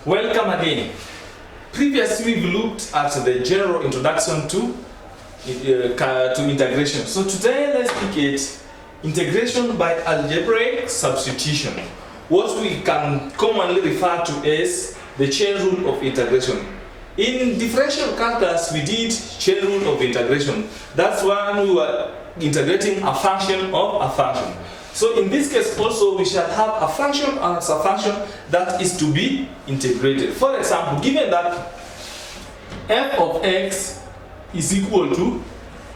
Welcome again. Previously we've looked at the general introduction to integration. So today let's look at integration by algebraic substitution. What we can commonly refer to as the chain rule of integration. In differential calculus we did chain rule of integration. That's when we were integrating a function of a function. So in this case also we shall have a function as a function that is to be integrated. For example, given that f of x is equal to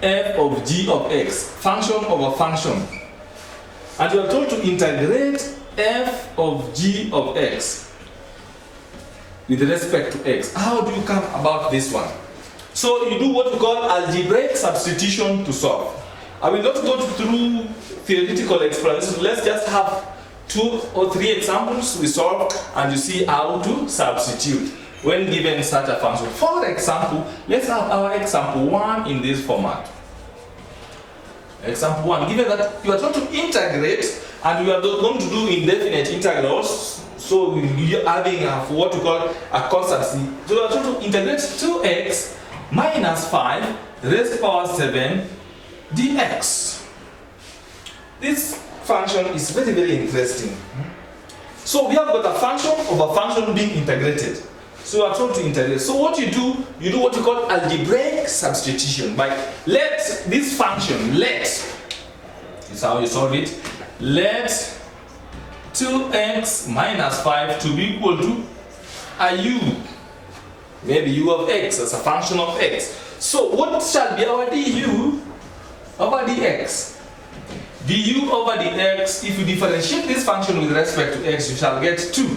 f of g of x, function of a function, and you are told to integrate f of g of x with respect to x. How do you come about this one? So you do what we call algebraic substitution to solve. I will not go through theoretical explanations. Let's just have 2 or 3 examples we solve and you see how to substitute when given such a function. For example, let's have our example 1 in this format. Example 1, given that you are trying to integrate and we are going to do indefinite integrals, so we are having what we call a constancy. So we are trying to integrate 2x minus 5 raised to the power 7 dx. This function is very, very interesting. So we have got a function of a function being integrated. So we are told to integrate. So what you do what you call algebraic substitution. By let this function, this is how you solve it, let 2x minus 5 to be equal to a u, maybe u of x as a function of x. So what shall be our du over dx? Du over dx, if you differentiate this function with respect to x, you shall get 2.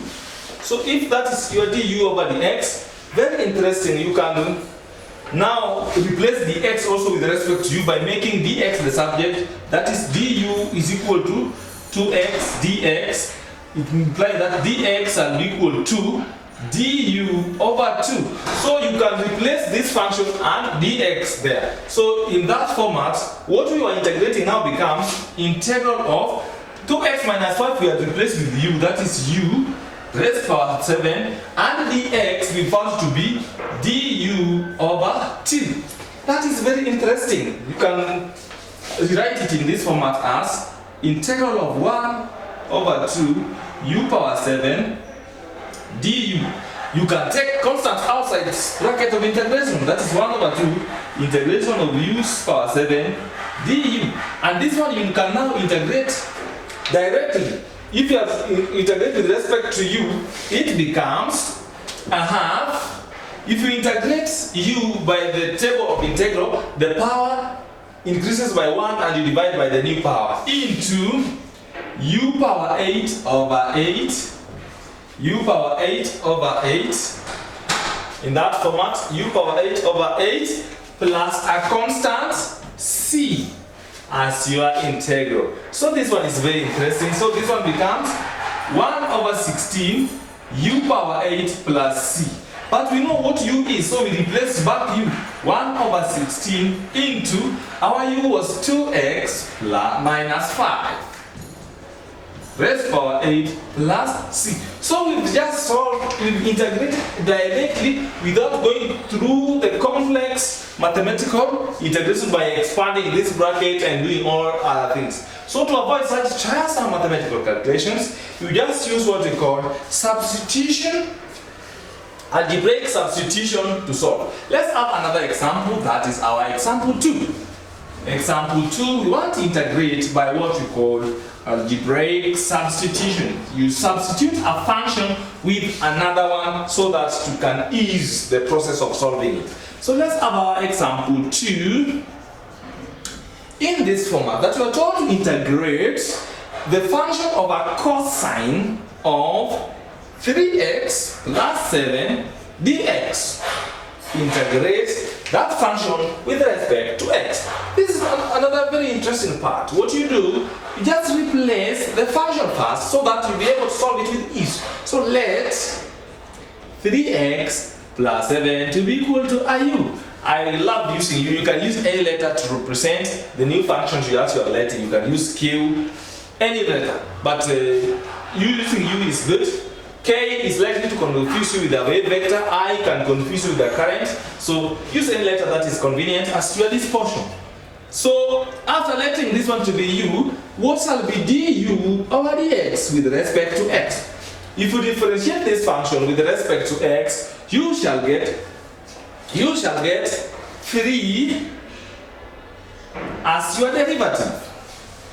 So if that is your du over dx, very interesting, you can now replace dx also with respect to u by making dx the subject. That is du is equal to 2x dx. It implies that dx will be equal to du over 2. So you can replace this function and dx there. So in that format, what we are integrating now becomes integral of 2x minus 5 we have replaced with u, that is u raised to the power 7, and dx we found to be du over 2. That is very interesting. You can write it in this format as integral of 1 over 2 u power 7 du. You can take constant outside this bracket of integration, that is 1 over 2 integration of u power 7 du. And this one you can now integrate directly. If you have integrated with respect to u, it becomes a half. If you integrate u by the table of integral, the power increases by 1 and you divide by the new power into u power 8 over 8, u power 8 over 8, in that format, u power 8 over 8 plus a constant c as your integral. So this one is very interesting. So this one becomes 1 over 16 u power 8 plus c. But we know what u is, so we replace back u. 1 over 16 into, our u was 2x minus 5 raised to the power 8 plus c. So we've just solved, we've integrated directly without going through the complex mathematical integration by expanding this bracket and doing all other things. So to avoid such tiresome mathematical calculations, you just use what we call substitution, algebraic substitution to solve. Let's have another example, that is our example 2. Example 2, we want to integrate by what we call algebraic substitution. You substitute a function with another one so that you can ease the process of solving it. So let's have our example 2 in this format, that we are told to integrate the function of a cosine of 3x plus 7 dx. Integrate that function with respect to x. This is another very interesting part. What you do, you just replace the function first so that you'll be able to solve it with ease. So let 3x plus 7 to be equal to a u. I love using u. You can use any letter to represent the new functions you have your letter. You can use q, any letter. But using u is good. K is likely to confuse you with the wave vector. I can confuse you with the current. So use any letter that is convenient as to this portion. So after letting this one to be u, what shall be du over dx with respect to x? If you differentiate this function with respect to x, you shall get 3 as your derivative.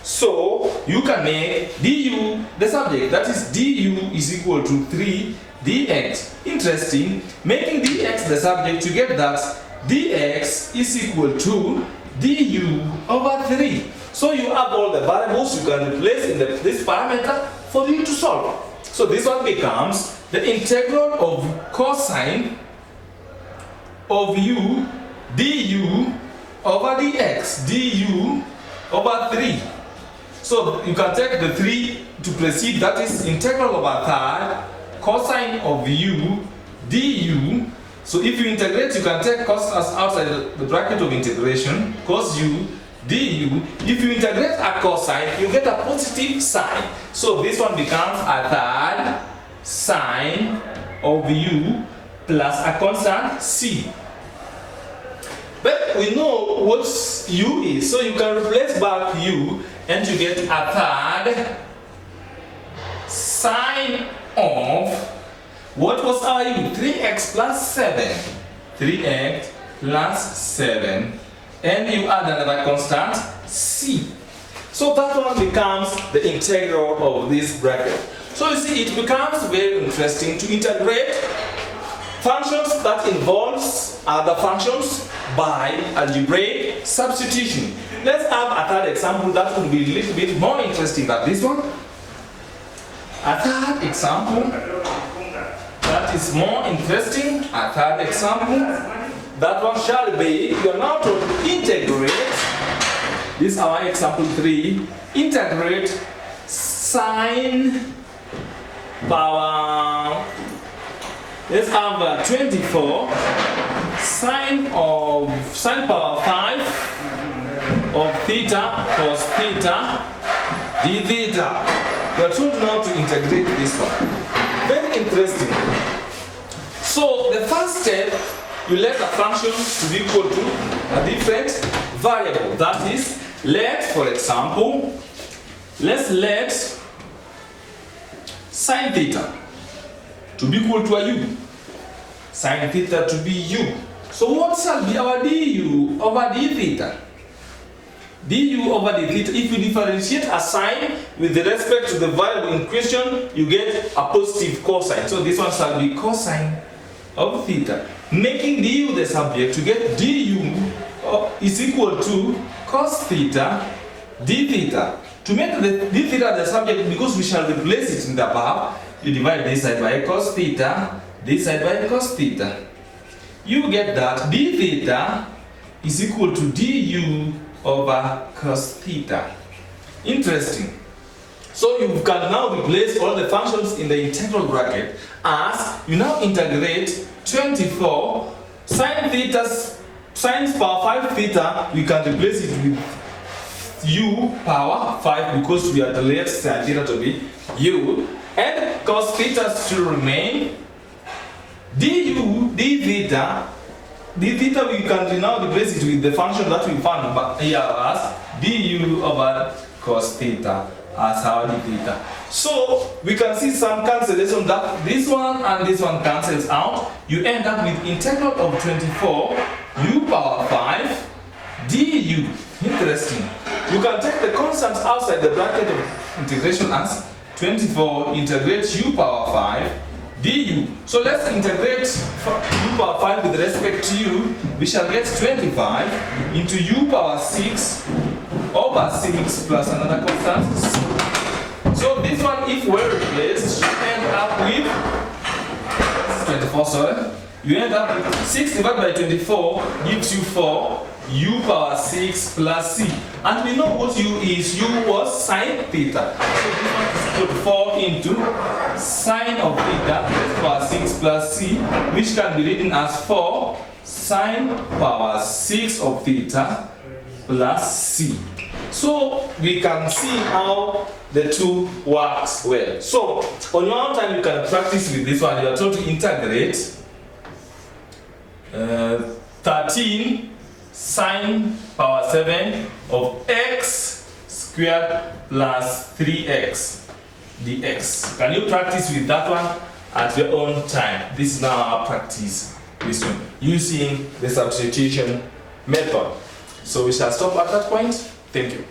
So you can make du the subject, that is du is equal to 3 dx. Interesting, making dx the subject, you get that dx is equal to du over 3. So you have all the variables you can replace in this parameter for you to solve. So this one becomes the integral of cosine of u du over dx, du over 3. So you can take the 3 to precede, that is integral over third cosine of u du. So if you integrate, you can take cos as outside the bracket of integration, cos u du. If you integrate a cosine, you get a positive sign. So this one becomes a third sine of u plus a constant c. But we know what u is, so you can replace back u and you get a third sine of, what was our u? 3x plus 7. 3x plus 7. And you add another constant c. So that one becomes the integral of this bracket. So you see, it becomes very interesting to integrate functions that involves other functions by algebraic substitution. Let's have a third example that would be a little bit more interesting than this one. A third example that is more interesting. A third example, that one shall be, you are now to integrate, this is our example 3, integrate sine power, let's have 24 sine power 5 of theta cos theta d theta. We are told now to integrate this one. Very interesting. So the first step, you let a function to be equal to a different variable. That is, for example, let's let sine theta to be equal to a u. Sine theta to be u. So what shall be our du over d theta? Du over d theta, if you differentiate a sine with respect to the variable in question, you get a positive cosine. So this one shall be cosine of theta. Making du the subject, to get du is equal to cos theta d theta. To make the d theta the subject, because we shall replace it in the verb, you divide this side by cos theta, this side by cos theta. You get that d theta is equal to du over cos theta. Interesting. So you can now replace all the functions in the integral bracket as you now integrate 24 sine theta's sine power 5 theta. We can replace it with u power 5 because we are the left sine theta to be u, and cos theta still remain. Du d theta we can now replace it with the function that we found here as du over cos theta as our d theta. So we can see some cancellation, that this one and this one cancels out. You end up with integral of 24 u power 5 du. Interesting. You can take the constants outside the bracket of integration as 24 integrate u power 5 du. So let's integrate u power 5 with respect to u. We shall get 25 into u power 6 over 6 plus another constant. So this one, if well replaced, you end up with 24, sorry. You end up with 6 divided by 24 gives you 4 u power 6 plus c. And we know what u is. U was sine theta. So this one is equal to 4 into sine of theta raised power 6 plus c, which can be written as 4 sine power 6 of theta plus c. So we can see how the two works well. So on your own time you can practice with this one. You are told to integrate 13 sine power 7 of x squared plus 3x dx. Can you practice with that one at your own time? This is now our practice this one using the substitution method. So we shall stop at that point. Thank you.